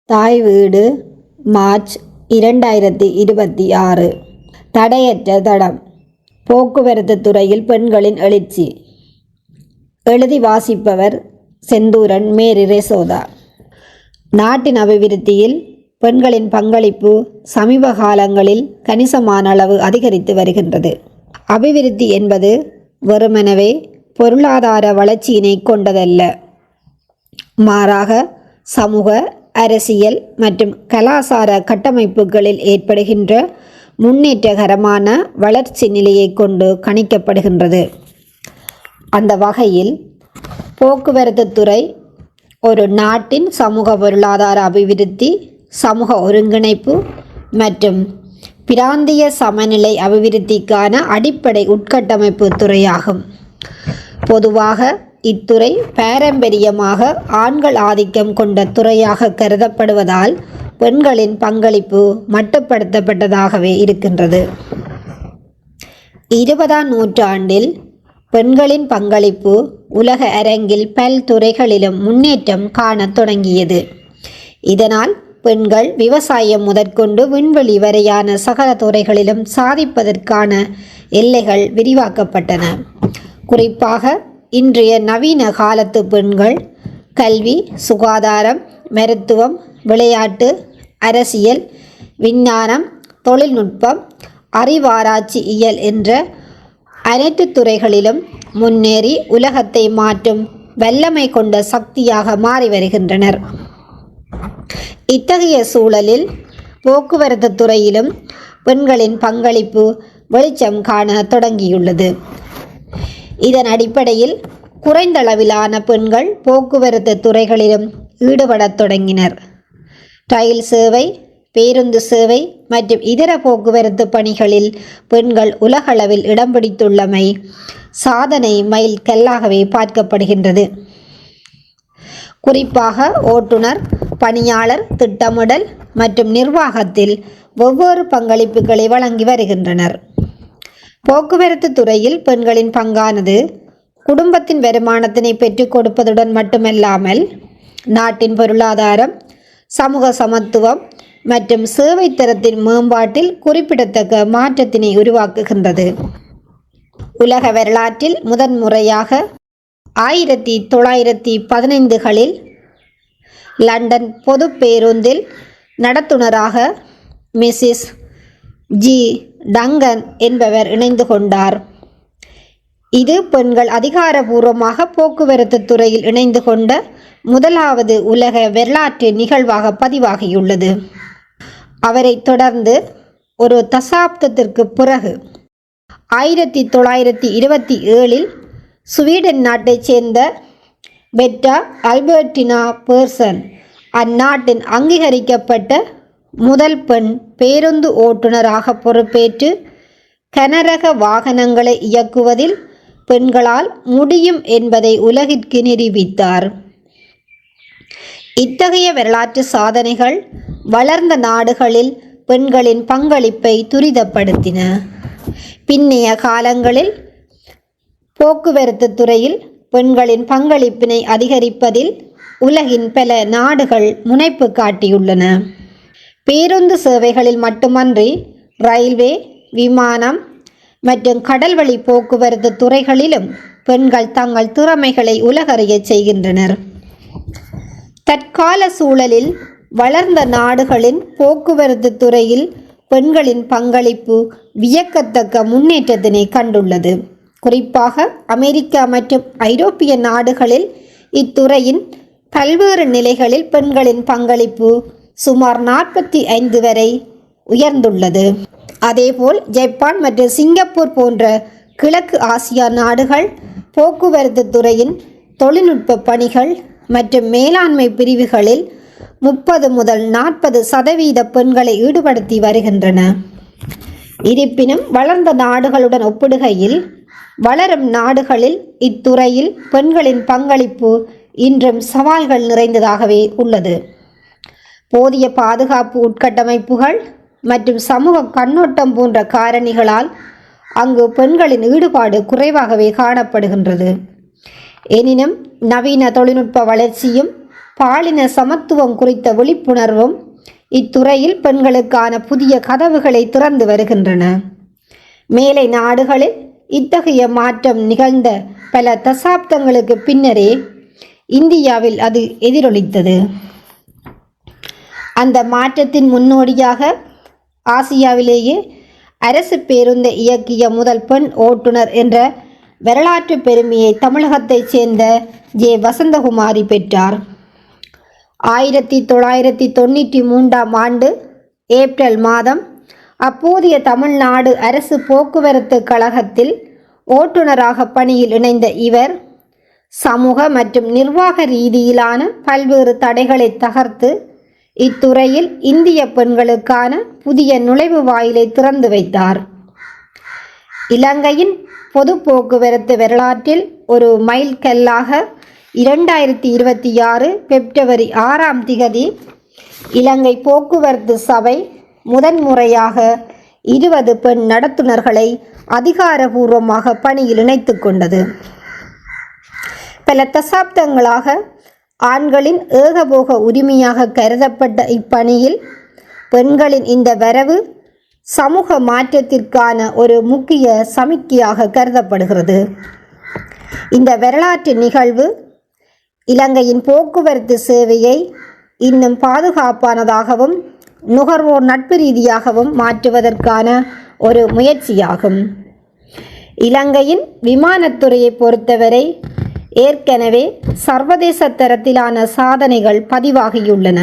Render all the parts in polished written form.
தாய் வீடு மார்ச் 2026. தடையற்ற தடம். போக்குவரத்து துறையில் பெண்களின் எழுச்சி. எழுதி வாசிப்பவர் செந்தூரன் மேரி ரெசோதா. நாட்டின் அபிவிருத்தியில் பெண்களின் பங்களிப்பு சமீப காலங்களில் கணிசமான அளவு அதிகரித்து வருகின்றது. அபிவிருத்தி என்பது வெறுமெனவே பொருளாதார வளர்ச்சியினை கொண்டதல்ல. மாறாக சமூக, அரசியல் மற்றும் கலாசார கட்டமைப்புகளில் ஏற்படுகின்ற முன்னேற்றகரமான வளர்ச்சி நிலையை கொண்டு கணிக்கப்படுகின்றது. அந்த வகையில் போக்குவரத்து துறை ஒரு நாட்டின் சமூக பொருளாதார அபிவிருத்தி, சமூக ஒருங்கிணைப்பு மற்றும் பிராந்திய சமநிலை அபிவிருத்திக்கான அடிப்படை உட்கட்டமைப்பு துறையாகும். பொதுவாக இத்துறை பாரம்பரியமாக ஆண்கள் ஆதிக்கம் கொண்ட துறையாக கருதப்படுவதால் பெண்களின் பங்களிப்பு மட்டுப்படுத்தப்பட்டதாகவே இருக்கின்றது. 20ஆம் நூற்றாண்டில் பெண்களின் பங்களிப்பு உலக அரங்கில் பல்துறைகளிலும் முன்னேற்றம் காணத் தொடங்கியது. இதனால் பெண்கள் விவசாயம் முதற்கொண்டு விண்வெளி வரையான சகல துறைகளிலும் சாதிப்பதற்கான எல்லைகள் விரிவாக்கப்பட்டன. குறிப்பாக இன்றைய நவீன காலத்து பெண்கள் கல்வி, சுகாதாரம், மருத்துவம், விளையாட்டு, அரசியல், விஞ்ஞானம், தொழில்நுட்பம், அறிவாராய்ச்சி இயல் என்ற அனைத்து துறைகளிலும் முன்னேறி உலகத்தை மாற்றும் வல்லமை கொண்ட சக்தியாக மாறி வருகின்றனர். இத்தகைய சூழலில் போக்குவரத்து துறையிலும் பெண்களின் பங்களிப்பு வெளிச்சம் காண தொடங்கியுள்ளது. இதன் அடிப்படையில் குறைந்தளவிலான பெண்கள் போக்குவரத்து துறைகளிலும் ஈடுபடத் தொடங்கினர். ரயில் சேவை, பேருந்து சேவை மற்றும் இதர போக்குவரத்து பணிகளில் பெண்கள் உலகளவில் இடம் பிடித்துள்ளமை சாதனை மைல் கல்லாகவே பார்க்கப்படுகின்றது. குறிப்பாக ஓட்டுநர், பணியாளர், திட்டமிடல் மற்றும் நிர்வாகத்தில் வெவ்வேறு பங்களிப்புகளை வழங்கி வருகின்றனர். போக்குவரத்து துறையில் பெண்களின் பங்கானது குடும்பத்தின் வருமானத்தினை பெற்றுக் கொடுப்பதுடன் மட்டுமல்லாமல் நாட்டின் பொருளாதாரம், சமூக சமத்துவம் மற்றும் சேவை தரத்தின் மேம்பாட்டில் குறிப்பிடத்தக்க மாற்றத்தினை உருவாக்குகின்றது. உலக வரலாற்றில் முதன்முறையாக 1915களில் லண்டன் பொது பேருந்தில் நடத்துனராக மிஸ்ஸஸ் ஜி டங்கன் என்பவர் இணைந்து கொண்டார். இது பெண்கள் அதிகாரபூர்வமாக போக்குவரத்து துறையில் இணைந்து கொண்ட முதலாவது உலக வரலாற்று நிகழ்வாக பதிவாகியுள்ளது. அவரை தொடர்ந்து ஒரு தசாப்தத்திற்கு பிறகு 1927இல் ஸ்வீடன் நாட்டைச் சேர்ந்த பெட்டா அல்பர்டினா பெர்சன் அந்நாட்டின் அங்கீகரிக்கப்பட்ட முதல் பெண் பேருந்து ஓட்டுநராக பொறுப்பேற்று கனரக வாகனங்களை இயக்குவதில் பெண்களால் முடியும் என்பதை உலகிற்கு நிரூபித்தார். இத்தகைய வரலாற்று சாதனைகள் வளர்ந்த நாடுகளில் பெண்களின் பங்களிப்பை துரிதப்படுத்தின. பின்னைய காலங்களில் போக்குவரத்து துறையில் பெண்களின் பங்களிப்பினை அதிகரிப்பதில் உலகின் பல நாடுகள் முனைப்பு காட்டியுள்ளன. பேருந்து சேவைகளில் மட்டுமன்றி ரயில்வே, விமானம் மற்றும் கடல்வழி போக்குவரத்து துறைகளிலும் பெண்கள் தங்கள் திறமைகளை உலகறிய செய்கின்றனர். தற்கால சூழலில் வளர்ந்த நாடுகளின் போக்குவரத்து துறையில் பெண்களின் பங்களிப்பு வியக்கத்தக்க முன்னேற்றத்தினை கண்டுள்ளது. குறிப்பாக அமெரிக்கா மற்றும் ஐரோப்பிய நாடுகளில் இத்துறையின் பல்வேறு நிலைகளில் பெண்களின் பங்களிப்பு சுமார் 45 வரை உயர்ந்துள்ளது. அதேபோல் ஜப்பான் மற்றும் சிங்கப்பூர் போன்ற கிழக்கு ஆசியா நாடுகள் போக்குவரத்து துறையின் தொழில்நுட்ப பணிகள் மற்றும் மேலாண்மை பிரிவுகளில் 30 முதல் 40% பெண்களை ஈடுபடுத்தி வருகின்றன. இருப்பினும் வளர்ந்த நாடுகளுடன் ஒப்பிடுகையில் வளரும் நாடுகளில் இத்துறையில் பெண்களின் பங்களிப்பு இன்றும் சவால்கள் நிறைந்ததாகவே உள்ளது. போதிய பாதுகாப்பு உட்கட்டமைப்புகள் மற்றும் சமூக கண்ணோட்டம் போன்ற காரணிகளால் அங்கு பெண்களின் ஈடுபாடு குறைவாகவே காணப்படுகின்றது. எனினும் நவீன தொழில்நுட்ப வளர்ச்சியும் பாலின சமத்துவம் குறித்த விழிப்புணர்வும் இத்துறையில் பெண்களுக்கான புதிய கதவுகளை திறந்து வருகின்றன. மேலை நாடுகளில் இத்தகைய மாற்றம் நிகழ்ந்த பல தசாப்தங்களுக்கு பின்னரே இந்தியாவில் அது எதிரொலித்தது. அந்த மாற்றத்தின் முன்னோடியாக ஆசியாவிலேயே அரசு பேருந்தை இயக்கிய முதல் பெண் ஓட்டுநர் என்ற வரலாற்று பெருமையை தமிழகத்தைச் சேர்ந்த ஜே. வசந்தகுமாரி பெற்றார். 1993 ஆண்டு ஏப்ரல் மாதம் அப்போதைய தமிழ்நாடு அரசு போக்குவரத்து கழகத்தில் ஓட்டுநராக பணியில் இணைந்த இவர் சமூக மற்றும் நிர்வாக ரீதியிலான பல்வேறு தடைகளை தகர்த்து இத்துறையில் இந்திய பெண்களுக்கான புதிய நுழைவு வாயிலை திறந்து வைத்தார். இலங்கையின் பொது போக்குவரத்து வரலாற்றில் ஒரு மைல்கல்லாக 2026 பிப்ரவரி 6 இலங்கை போக்குவரத்து சபை முதன்முறையாக 20 பெண் நடத்துனர்களை அதிகாரபூர்வமாக பணியில் இணைத்து கொண்டது. பல தசாப்தங்களாக ஆண்களின் ஏகபோக உரிமையாக கருதப்பட்ட இப்பணியில் பெண்களின் இந்த வரவு சமூக மாற்றத்திற்கான ஒரு முக்கிய சமிக்கையாக கருதப்படுகிறது. இந்த வரலாற்று நிகழ்வு இலங்கையின் போக்குவரத்து சேவையை இன்னும் பாதுகாப்பானதாகவும் நுகர்வோர் நட்பு ரீதியாகவும் மாற்றுவதற்கான ஒரு முயற்சியாகும். இலங்கையின் விமானத்துறையை பொறுத்தவரை ஏற்கனவே சர்வதேச தரத்திலான சாதனைகள் பதிவாகியுள்ளன.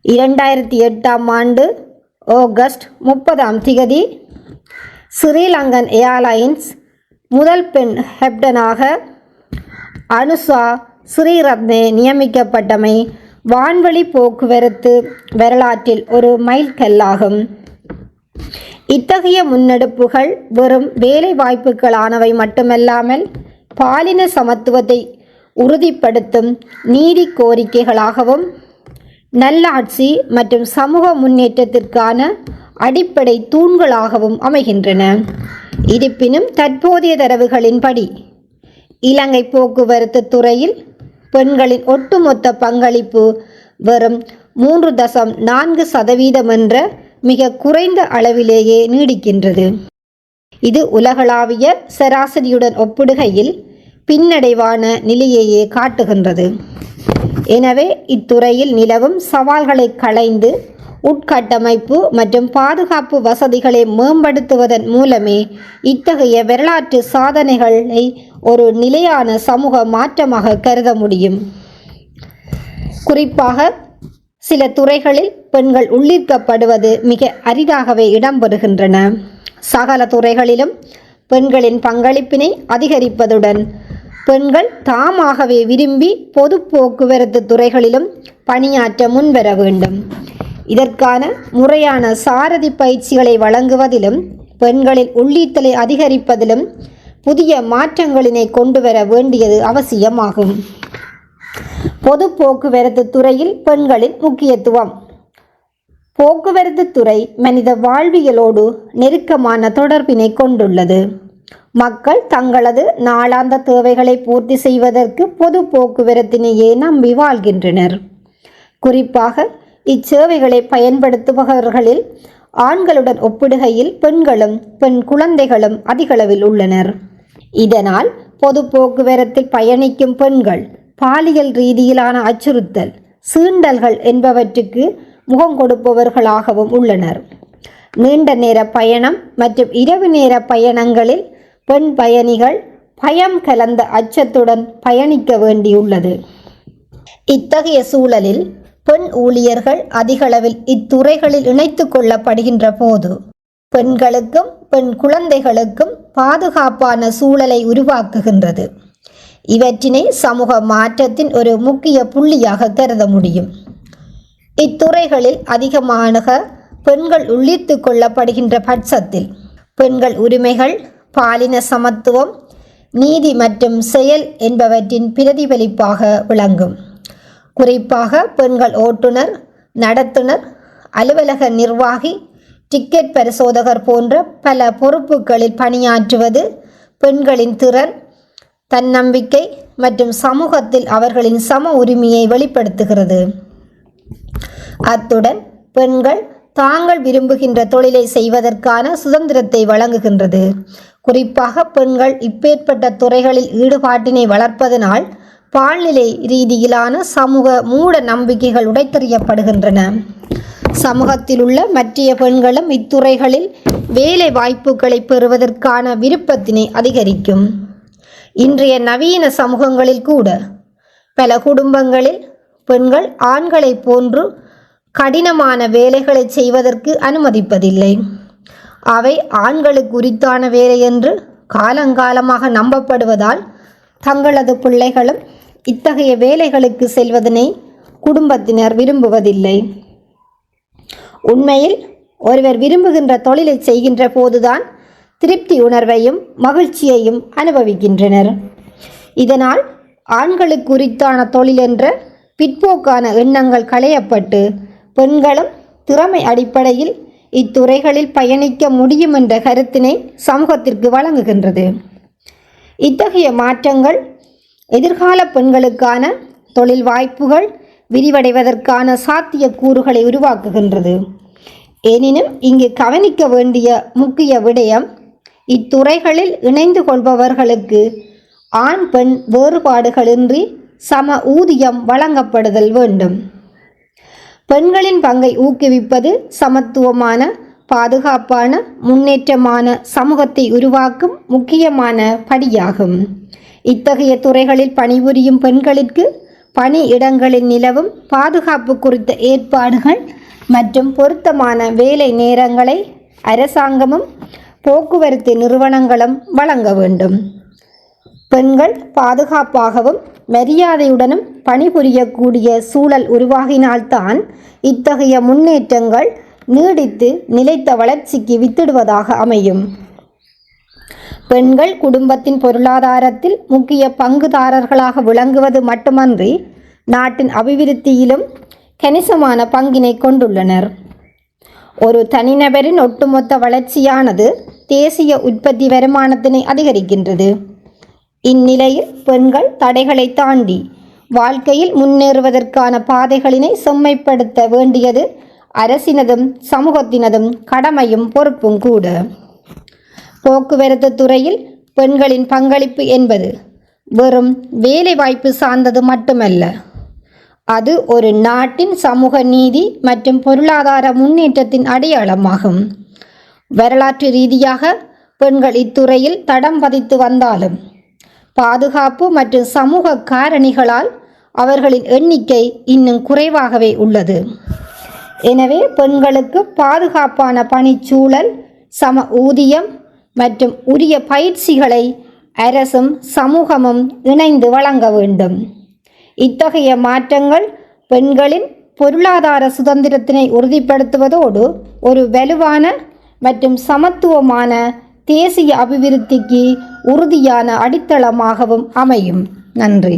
2008 ஆண்டு ஆகஸ்ட் 30 ஸ்ரீலங்கன் ஏர்லைன்ஸ் முதல் பெண் கேப்டனாக அனுஷா ஸ்ரீரத்னே நியமிக்கப்பட்டமை வான்வழி போக்குவரத்து வரலாற்றில் ஒரு மைல்கல்லாகும். இத்தகைய முன்னெடுப்புகள் வெறும் வேலை வாய்ப்புகளானவை மட்டுமல்லாமல் பாலின சமத்துவத்தை உறுதிப்படுத்தும் நீதி கோரிக்கைகளாகவும் நல்லாட்சி மற்றும் சமூக முன்னேற்றத்திற்கான அடிப்படை தூண்களாகவும் அமைகின்றன. இருப்பினும் தற்போதைய தரவுகளின்படி இலங்கை போக்குவரத்து துறையில் பெண்களின் ஒட்டுமொத்த பங்களிப்பு வெறும் 3.4% என்ற மிக குறைந்த அளவிலேயே நீடிக்கின்றது. இது உலகளாவிய சராசரியுடன் ஒப்பிடுகையில் பின்னடைவான நிலையையே காட்டுகின்றது. எனவே இத்துறையில் நிலவும் சவால்களை களைந்து உட்கட்டமைப்பு மற்றும் பாதுகாப்பு வசதிகளை மேம்படுத்துவதன் மூலமே இத்தகைய வரலாற்று சாதனைகளை ஒரு நிலையான சமூக மாற்றமாக கருத முடியும். குறிப்பாக சில துறைகளில் பெண்கள் உள்ளீர்க்கப்படுவது மிக அரிதாகவே இடம்பெறுகின்றன. சகல துறைகளிலும் பெண்களின் பங்களிப்பினை அதிகரிப்பதுடன் பெண்கள் தாமாகவே விரும்பி பொது போக்குவரத்து துறைகளிலும் பணியாற்ற முன்வர வேண்டும். இதற்கான முறையான சாரதி பயிற்சிகளை வழங்குவதிலும் பெண்களின் உள்ளீர்த்தலை அதிகரிப்பதிலும் புதிய மாற்றங்களினை கொண்டு வர வேண்டியது அவசியமாகும். பொது போக்குவரத்து துறையில் பெண்களின் முக்கியத்துவம். போக்குவரத்து துறை மனித வாழ்வியலோடு நெருக்கமான தொடர்பினை கொண்டுள்ளது. மக்கள் தங்களது நாளாந்த தேவைகளை பூர்த்தி செய்வதற்கு பொது போக்குவரத்தினையே நம்பி வாழ்கின்றனர். குறிப்பாக இச்சேவைகளை பயன்படுத்துபவர்களில் ஆண்களுடன் ஒப்பிடுகையில் பெண்களும் பெண் குழந்தைகளும் அதிகளவில் உள்ளனர். இதனால் பொது போக்குவரத்தில் பயணிக்கும் பெண்கள் பாலியல் ரீதியிலான அச்சுறுத்தல், சீண்டல்கள் என்பவற்றுக்கு முகம் கொடுப்பவர்களாகவும் உள்ளனர். நீண்ட நேர பயணம் மற்றும் இரவு நேர பயணங்களில் பெண் பயணிகள் பயம் கலந்த அச்சத்துடன் பயணிக்க வேண்டியுள்ளது. இத்தகைய சூழலில் பெண் ஊழியர்கள் அதிகளவில் இத்துறைகளில் இணைத்து கொள்ளப்படுகின்ற போது பெண்களுக்கும் பெண் குழந்தைகளுக்கும் பாதுகாப்பான சூழலை உருவாக்குகின்றது. இவற்றினை சமூக மாற்றத்தின் ஒரு முக்கிய புள்ளியாக கருத முடியும். இத்துறைகளில் அதிகமான பெண்கள் உள்ளிட்டு கொள்ளப்படுகின்ற பட்சத்தில் பெண்கள் உரிமைகள், பாலின சமத்துவம், நீதி மற்றும் செயல் என்பவற்றின் பிரதிபலிப்பாக விளங்கும். குறிப்பாக பெண்கள் ஓட்டுநர், நடத்துனர், அலுவலக நிர்வாகி, டிக்கெட் பரிசோதகர் போன்ற பல பொறுப்புகளில் பணியாற்றுவது பெண்களின் திறன், தன்னம்பிக்கை மற்றும் சமூகத்தில் அவர்களின் சம உரிமையை வெளிப்படுத்துகிறது. அத்துடன் பெண்கள் தாங்கள் விரும்புகின்ற தொழிலை செய்வதற்கான சுதந்திரத்தை வழங்குகின்றது. குறிப்பாக பெண்கள் இப்பேற்பட்ட துறைகளில் ஈடுபாட்டினை வளர்ப்பதனால் பால்நிலை ரீதியிலான சமூக மூட நம்பிக்கைகள் உடைத்தெறியப்படுகின்றன. சமூகத்தில் உள்ள மற்றைய பெண்களும் இத்துறைகளில் வேலை வாய்ப்புகளை பெறுவதற்கான விருப்பத்தினை அதிகரிக்கும். இன்றைய நவீன சமூகங்களில் கூட பல குடும்பங்களில் பெண்கள் ஆண்களை போன்று கடினமான வேலைகளை செய்வதற்கு அனுமதிப்பதில்லை. அவை ஆண்களுக்கு உரித்தான வேலை என்று காலங்காலமாக நம்பப்படுவதால் தங்களது பிள்ளைகளும் இத்தகைய வேலைகளுக்கு செல்வதனை குடும்பத்தினர் விரும்புவதில்லை. உண்மையில் ஒருவர் விரும்புகின்ற தொழிலை செய்கின்ற போதுதான் திருப்தி உணர்வையும் மகிழ்ச்சியையும் அனுபவிக்கின்றனர். இதனால் ஆண்களுக்கு உரித்தான தொழில் என்ற பிற்போக்கான எண்ணங்கள் களையப்பட்டு பெண்களும் திறமை அடிப்படையில் இத்துறைகளில் பயணிக்க முடியும் என்ற கருத்தினை சமூகத்திற்கு வழங்குகின்றது. இத்தகைய மாற்றங்கள் எதிர்கால பெண்களுக்கான தொழில் வாய்ப்புகள் விரிவடைவதற்கான சாத்திய கூறுகளை உருவாக்குகின்றது. எனினும் இங்கு கவனிக்க வேண்டிய முக்கிய விடயம், இத்துறைகளில் இணைந்து கொள்பவர்களுக்கு ஆண் பெண் வேறுபாடுகளின்றி சம ஊதியம் வழங்கப்படுதல் வேண்டும். பெண்களின் பங்கை ஊக்குவிப்பது சமத்துவமான, பாதுகாப்பான, முன்னேற்றமான சமூகத்தை உருவாக்கும் முக்கியமான படியாகும். இத்தகைய துறைகளில் பணிபுரியும் பெண்களுக்கு பணி இடங்களில் நிலவும் பாதுகாப்பு குறித்த ஏற்பாடுகள் மற்றும் பொருத்தமான வேலை நேரங்களை அரசாங்கமும் போக்குவரத்து நிறுவனங்களும் வழங்க வேண்டும். பெண்கள் பாதுகாப்பாகவும் மரியாதையுடனும் பணிபுரியக்கூடிய சூழல் உருவாகினால்தான் இத்தகைய முன்னேற்றங்கள் நீடித்து நிலைத்த வளர்ச்சிக்கு வித்திடுவதாக அமையும். பெண்கள் குடும்பத்தின் பொருளாதாரத்தில் முக்கிய பங்குதாரர்களாக விளங்குவது மட்டுமன்றி நாட்டின் அபிவிருத்தியிலும் கணிசமான பங்கினை கொண்டுள்ளனர். ஒரு தனிநபரின் ஒட்டுமொத்த வளர்ச்சியானது தேசிய உற்பத்தி வருமானத்தினை அதிகரிக்கின்றது. இந்நிலையில் பெண்கள் தடைகளை தாண்டி வாழ்க்கையில் முன்னேறுவதற்கான பாதைகளினை செம்மைப்படுத்த வேண்டியது அரசினதும் சமூகத்தினதும் கடமையும் பொறுப்பும் கூட. போக்குவரத்து துறையில் பெண்களின் பங்களிப்பு என்பது வெறும் வேலைவாய்ப்பு சார்ந்தது மட்டுமல்ல, அது ஒரு நாட்டின் சமூக நீதி மற்றும் பொருளாதார முன்னேற்றத்தின் அடையாளமாகும். வரலாற்று ரீதியாக பெண்கள் இத்துறையில் தடம் பதித்து வந்தாலும் பாதுகாப்பு மற்றும் சமூக காரணிகளால் அவர்களின் எண்ணிக்கை இன்னும் குறைவாகவே உள்ளது. எனவே பெண்களுக்கு பாதுகாப்பான பணிச்சூழல், சம ஊதியம் மற்றும் உரிய பயிற்சிகளை அரசும் சமூகமும் இணைந்து வழங்க வேண்டும். இத்தகைய மாற்றங்கள் பெண்களின் பொருளாதார சுதந்திரத்தினை உறுதிப்படுத்துவதோடு ஒரு வலுவான மற்றும் சமத்துவமான தேசிய அபிவிருத்திக்கு உறுதியான அடித்தளமாகவும் அமையும். நன்றி.